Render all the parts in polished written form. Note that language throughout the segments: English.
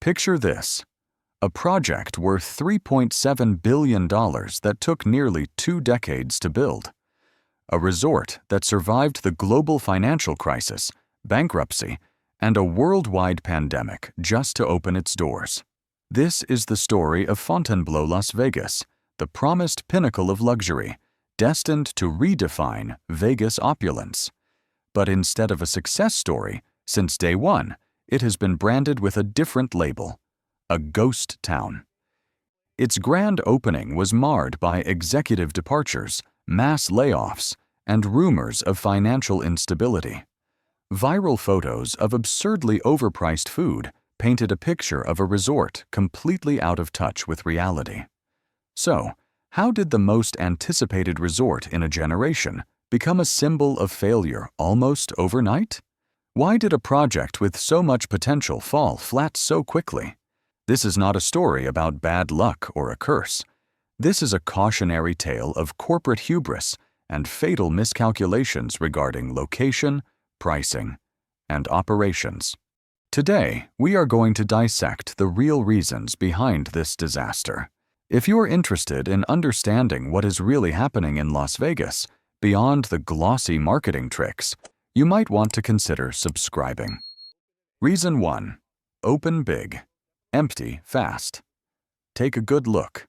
Picture this: a project worth $3.7 billion that took nearly 2 decades to build. A resort that survived the global financial crisis, bankruptcy, and a worldwide pandemic just to open its doors. This is the story of Fontainebleau, Las Vegas, the promised pinnacle of luxury, destined to redefine Vegas opulence. But instead of a success story, since day one, it has been branded with a different label: a ghost town. Its grand opening was marred by executive departures, mass layoffs, and rumors of financial instability. Viral photos of absurdly overpriced food painted a picture of a resort completely out of touch with reality. So, how did the most anticipated resort in a generation become a symbol of failure almost overnight? Why did a project with so much potential fall flat so quickly? This is not a story about bad luck or a curse. This is a cautionary tale of corporate hubris and fatal miscalculations regarding location, pricing, and operations. Today, we are going to dissect the real reasons behind this disaster. If you're interested in understanding what is really happening in Las Vegas, beyond the glossy marketing tricks, you might want to consider subscribing. Reason 1. Open big. Empty fast. Take a good look.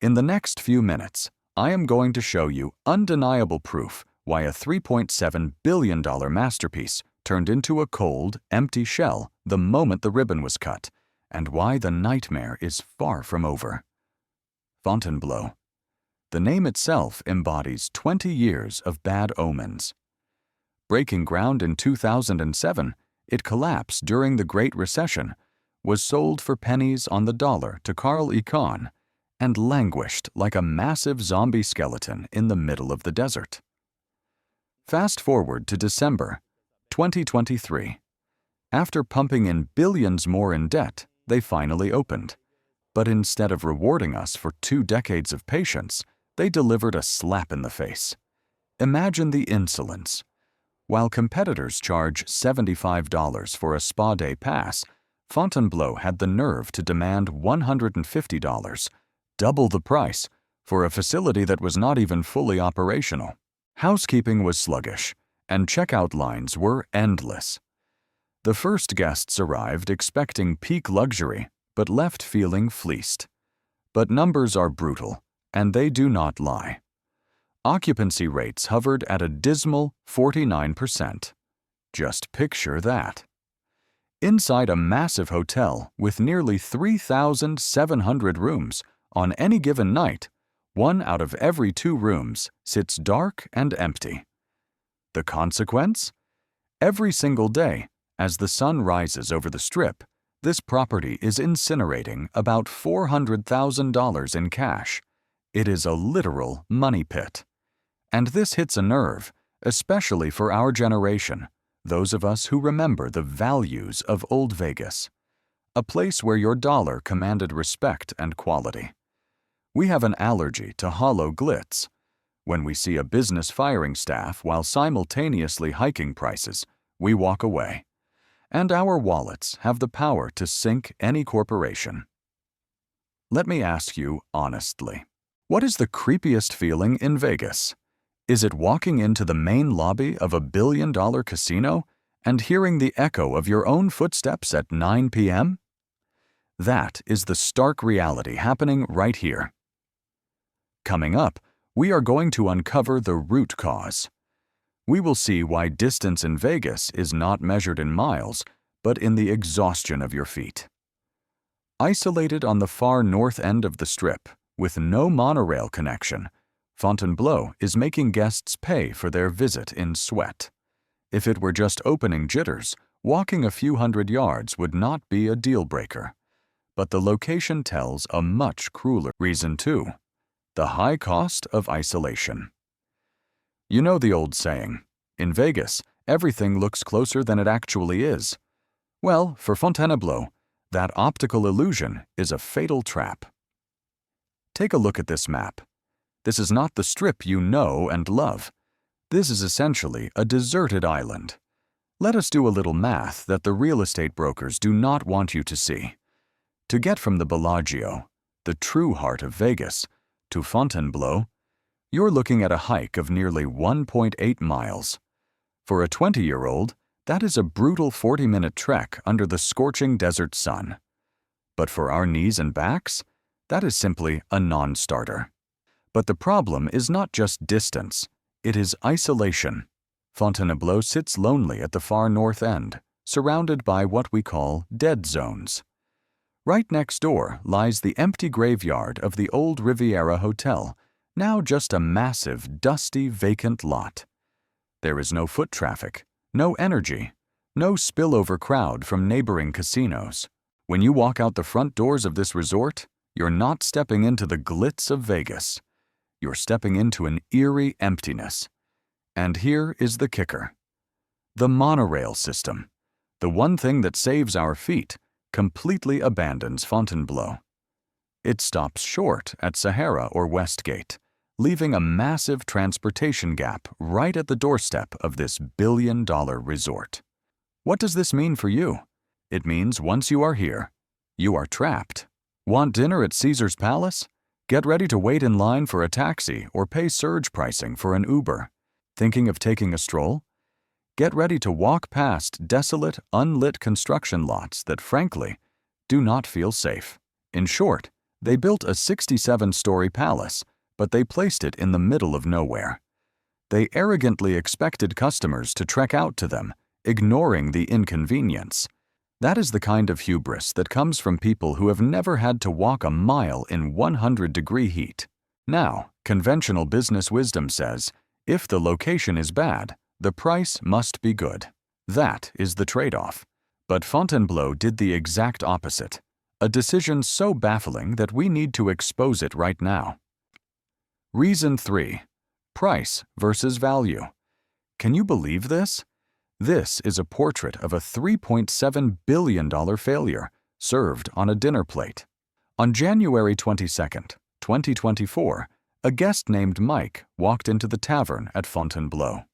In the next few minutes, I am going to show you undeniable proof why a $3.7 billion masterpiece turned into a cold, empty shell the moment the ribbon was cut, and why the nightmare is far from over. Fontainebleau. The name itself embodies 20 years of bad omens. Breaking ground in 2007, it collapsed during the Great Recession, was sold for pennies on the dollar to Carl Icahn, and languished like a massive zombie skeleton in the middle of the desert. Fast forward to December 2023. After pumping in billions more in debt, they finally opened. But instead of rewarding us for 2 decades of patience, they delivered a slap in the face. Imagine the insolence. While competitors charge $75 for a spa day pass, Fontainebleau had the nerve to demand $150, double the price, for a facility that was not even fully operational. Housekeeping was sluggish, and checkout lines were endless. The first guests arrived expecting peak luxury, but left feeling fleeced. But numbers are brutal, and they do not lie. Occupancy rates hovered at a dismal 49%. Just picture that. Inside a massive hotel with nearly 3,700 rooms, on any given night, 1 out of every 2 rooms sits dark and empty. The consequence? Every single day, as the sun rises over the Strip, this property is incinerating about $400,000 in cash. It is a literal money pit. And this hits a nerve, especially for our generation, those of us who remember the values of Old Vegas, a place where your dollar commanded respect and quality. We have an allergy to hollow glitz. When we see a business firing staff while simultaneously hiking prices, we walk away. And our wallets have the power to sink any corporation. Let me ask you honestly, what is the creepiest feeling in Vegas? Is it walking into the main lobby of a billion-dollar casino and hearing the echo of your own footsteps at 9 p.m.? That is the stark reality happening right here. Coming up, we are going to uncover the root cause. We will see why distance in Vegas is not measured in miles, but in the exhaustion of your feet. Isolated on the far north end of the Strip, with no monorail connection, Fontainebleau is making guests pay for their visit in sweat. If it were just opening jitters, walking a few hundred yards would not be a deal-breaker. But the location tells a much crueler reason too: the high cost of isolation. You know the old saying, in Vegas, everything looks closer than it actually is. Well, for Fontainebleau, that optical illusion is a fatal trap. Take a look at this map. This is not the Strip you know and love. This is essentially a deserted island. Let us do a little math that the real estate brokers do not want you to see. To get from the Bellagio, the true heart of Vegas, to Fontainebleau, you're looking at a hike of nearly 1.8 miles. For a 20-year-old, that is a brutal 40-minute trek under the scorching desert sun. But for our knees and backs, that is simply a non-starter. But the problem is not just distance, it is isolation. Fontainebleau sits lonely at the far north end, surrounded by what we call dead zones. Right next door lies the empty graveyard of the old Riviera Hotel, now just a massive, dusty, vacant lot. There is no foot traffic, no energy, no spillover crowd from neighboring casinos. When you walk out the front doors of this resort, you're not stepping into the glitz of Vegas. You're stepping into an eerie emptiness. And here is the kicker. The monorail system, the one thing that saves our feet, completely abandons Fontainebleau. It stops short at Sahara or Westgate, leaving a massive transportation gap right at the doorstep of this billion-dollar resort. What does this mean for you? It means once you are here, you are trapped. Want dinner at Caesar's Palace? Get ready to wait in line for a taxi or pay surge pricing for an Uber. Thinking of taking a stroll? Get ready to walk past desolate, unlit construction lots that, frankly, do not feel safe. In short, they built a 67-story palace, but they placed it in the middle of nowhere. They arrogantly expected customers to trek out to them, ignoring the inconvenience. That is the kind of hubris that comes from people who have never had to walk a mile in 100-degree heat. Now, conventional business wisdom says, if the location is bad, the price must be good. That is the trade-off. But Fontainebleau did the exact opposite, a decision so baffling that we need to expose it right now. Reason 3. Price versus value. Can you believe this? This is a portrait of a $3.7 billion failure served on a dinner plate. On January 22, 2024, a guest named Mike walked into the tavern at Fontainebleau.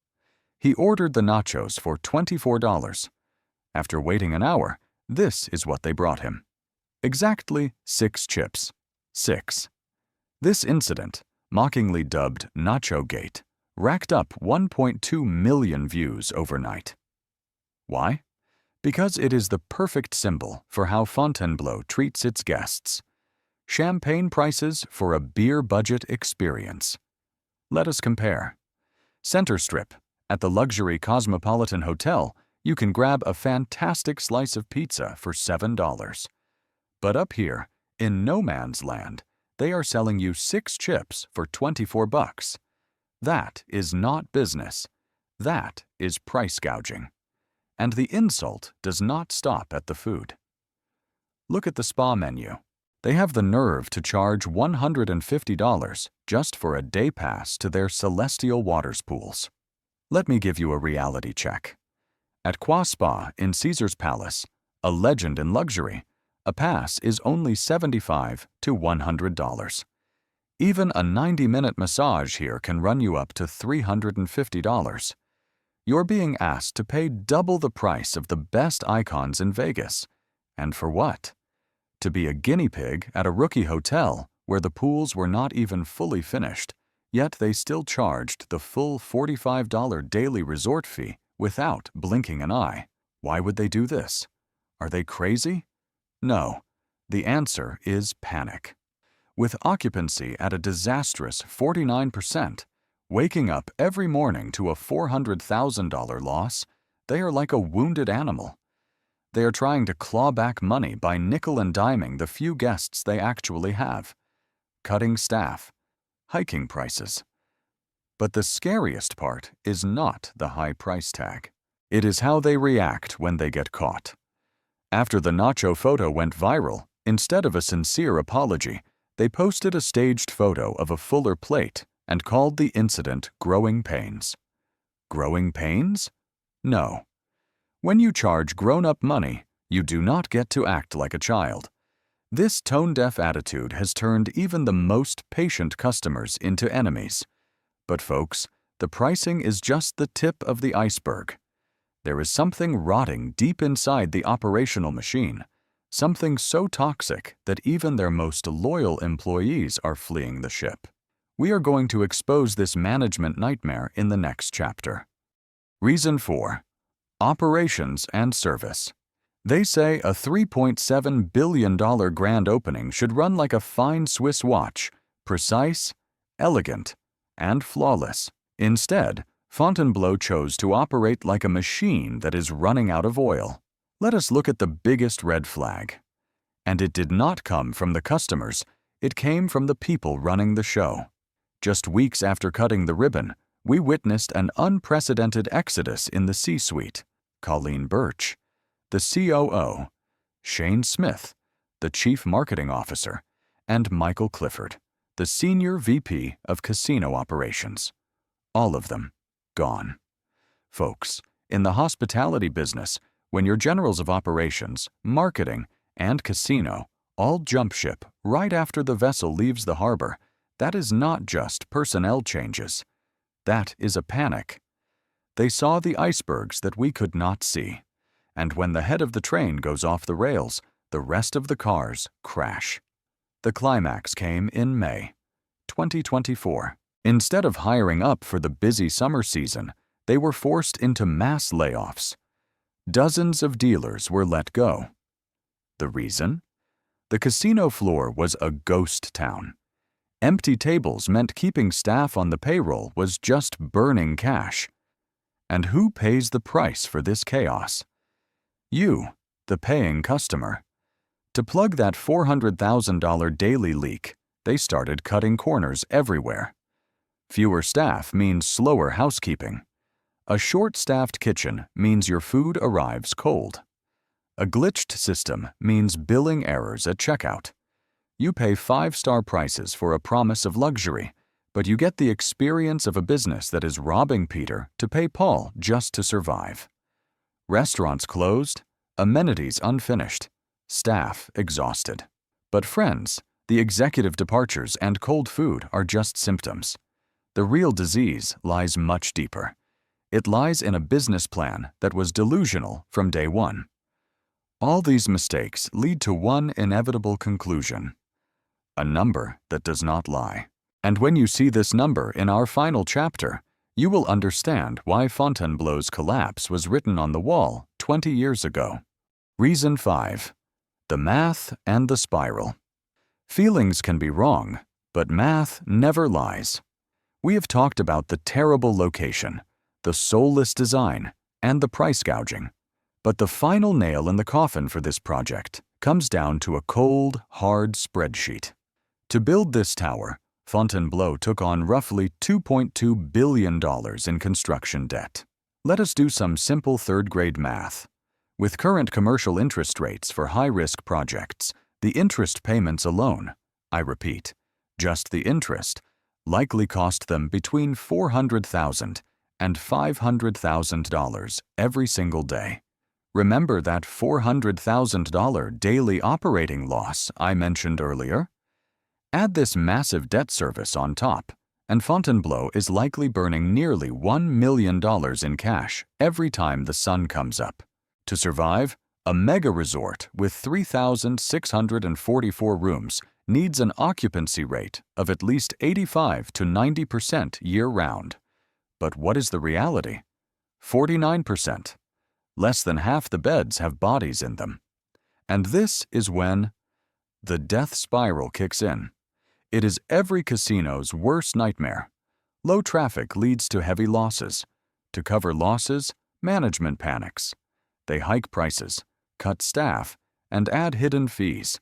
He ordered the nachos for $24. After waiting an hour, this is what they brought him. Exactly 6 chips. 6. This incident, mockingly dubbed Nacho Gate, racked up 1.2 million views overnight. Why? Because it is the perfect symbol for how Fontainebleau treats its guests. Champagne prices for a beer budget experience. Let us compare. Center Strip. At the luxury Cosmopolitan Hotel, you can grab a fantastic slice of pizza for $7. But up here, in no man's land, they are selling you 6 chips for $24. That is not business. That is price gouging. And the insult does not stop at the food. Look at the spa menu. They have the nerve to charge $150 just for a day pass to their celestial waters pools. Let me give you a reality check. At Qua Spa in Caesar's Palace, a legend in luxury, a pass is only $75 to $100. Even a 90-minute massage here can run you up to $350. You're being asked to pay double the price of the best icons in Vegas. And for what? To be a guinea pig at a rookie hotel where the pools were not even fully finished, yet they still charged the full $45 daily resort fee without blinking an eye. Why would they do this? Are they crazy? No. The answer is panic. With occupancy at a disastrous 49%, waking up every morning to a $400,000 loss, they are like a wounded animal. They are trying to claw back money by nickel and diming the few guests they actually have, cutting staff, hiking prices. But the scariest part is not the high price tag. It is how they react when they get caught. After the nacho photo went viral, instead of a sincere apology, they posted a staged photo of a fuller plate and called the incident growing pains. Growing pains? No. When you charge grown-up money, you do not get to act like a child. This tone-deaf attitude has turned even the most patient customers into enemies. But folks, the pricing is just the tip of the iceberg. There is something rotting deep inside the operational machine, something so toxic that even their most loyal employees are fleeing the ship. We are going to expose this management nightmare in the next chapter. Reason 4. Operations and service. They say a $3.7 billion grand opening should run like a fine Swiss watch, precise, elegant, and flawless. Instead, Fontainebleau chose to operate like a machine that is running out of oil. Let us look at the biggest red flag. And it did not come from the customers, it came from the people running the show. Just weeks after cutting the ribbon, we witnessed an unprecedented exodus in the C-suite. Colleen Birch, the COO, Shane Smith, the Chief Marketing Officer, and Michael Clifford, the Senior VP of Casino Operations. All of them gone. Folks, in the hospitality business, when your generals of operations, marketing, and casino all jump ship right after the vessel leaves the harbor, that is not just personnel changes. That is a panic. They saw the icebergs that we could not see. And when the head of the train goes off the rails, the rest of the cars crash. The climax came in May 2024. Instead of hiring up for the busy summer season, they were forced into mass layoffs. Dozens of dealers were let go. The reason? The casino floor was a ghost town. Empty tables meant keeping staff on the payroll was just burning cash. And who pays the price for this chaos? You, the paying customer. To plug that $400,000 daily leak, they started cutting corners everywhere. Fewer staff means slower housekeeping. A short-staffed kitchen means your food arrives cold. A glitched system means billing errors at checkout. You pay 5-star prices for a promise of luxury, but you get the experience of a business that is robbing Peter to pay Paul just to survive. Restaurants closed, amenities unfinished, staff exhausted. But friends, the executive departures and cold food are just symptoms. The real disease lies much deeper. It lies in a business plan that was delusional from day one. All these mistakes lead to one inevitable conclusion: a number that does not lie. And when you see this number in our final chapter, you will understand why Fontainebleau's collapse was written on the wall 20 years ago. Reason 5. The math and the spiral. Feelings can be wrong, but math never lies. We have talked about the terrible location, the soulless design, and the price gouging. But the final nail in the coffin for this project comes down to a cold, hard spreadsheet. To build this tower, Fontainebleau took on roughly $2.2 billion in construction debt. Let us do some simple third-grade math. With current commercial interest rates for high-risk projects, the interest payments alone, I repeat, just the interest, likely cost them between $400,000 and $500,000 every single day. Remember that $400,000 daily operating loss I mentioned earlier? Add this massive debt service on top, and Fontainebleau is likely burning nearly $1 million in cash every time the sun comes up. To survive, a mega resort with 3,644 rooms needs an occupancy rate of at least 85 to 90% year-round. But what is the reality? 49%. Less than half the beds have bodies in them. And this is when the death spiral kicks in. It is every casino's worst nightmare. Low traffic leads to heavy losses. To cover losses, management panics. They hike prices, cut staff, and add hidden fees.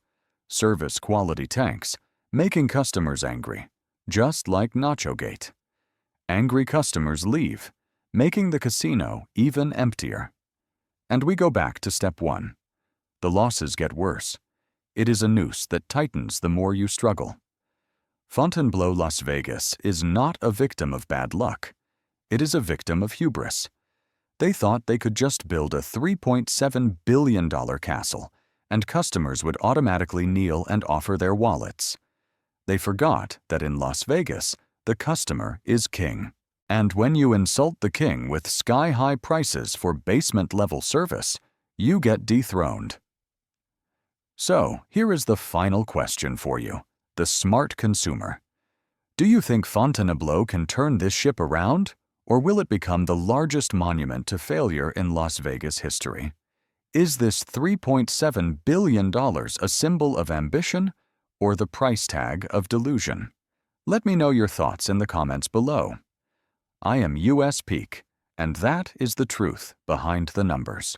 Service quality tanks, making customers angry, just like Nachogate. Angry customers leave, making the casino even emptier. And we go back to step 1. The losses get worse. It is a noose that tightens the more you struggle. Fontainebleau Las Vegas is not a victim of bad luck. It is a victim of hubris. They thought they could just build a $3.7 billion castle, and customers would automatically kneel and offer their wallets. They forgot that in Las Vegas, the customer is king. And when you insult the king with sky-high prices for basement-level service, you get dethroned. So, here is the final question for you, the smart consumer. Do you think Fontainebleau can turn this ship around, or will it become the largest monument to failure in Las Vegas history? Is this $3.7 billion a symbol of ambition or the price tag of delusion? Let me know your thoughts in the comments below. I am US Peak, and that is the truth behind the numbers.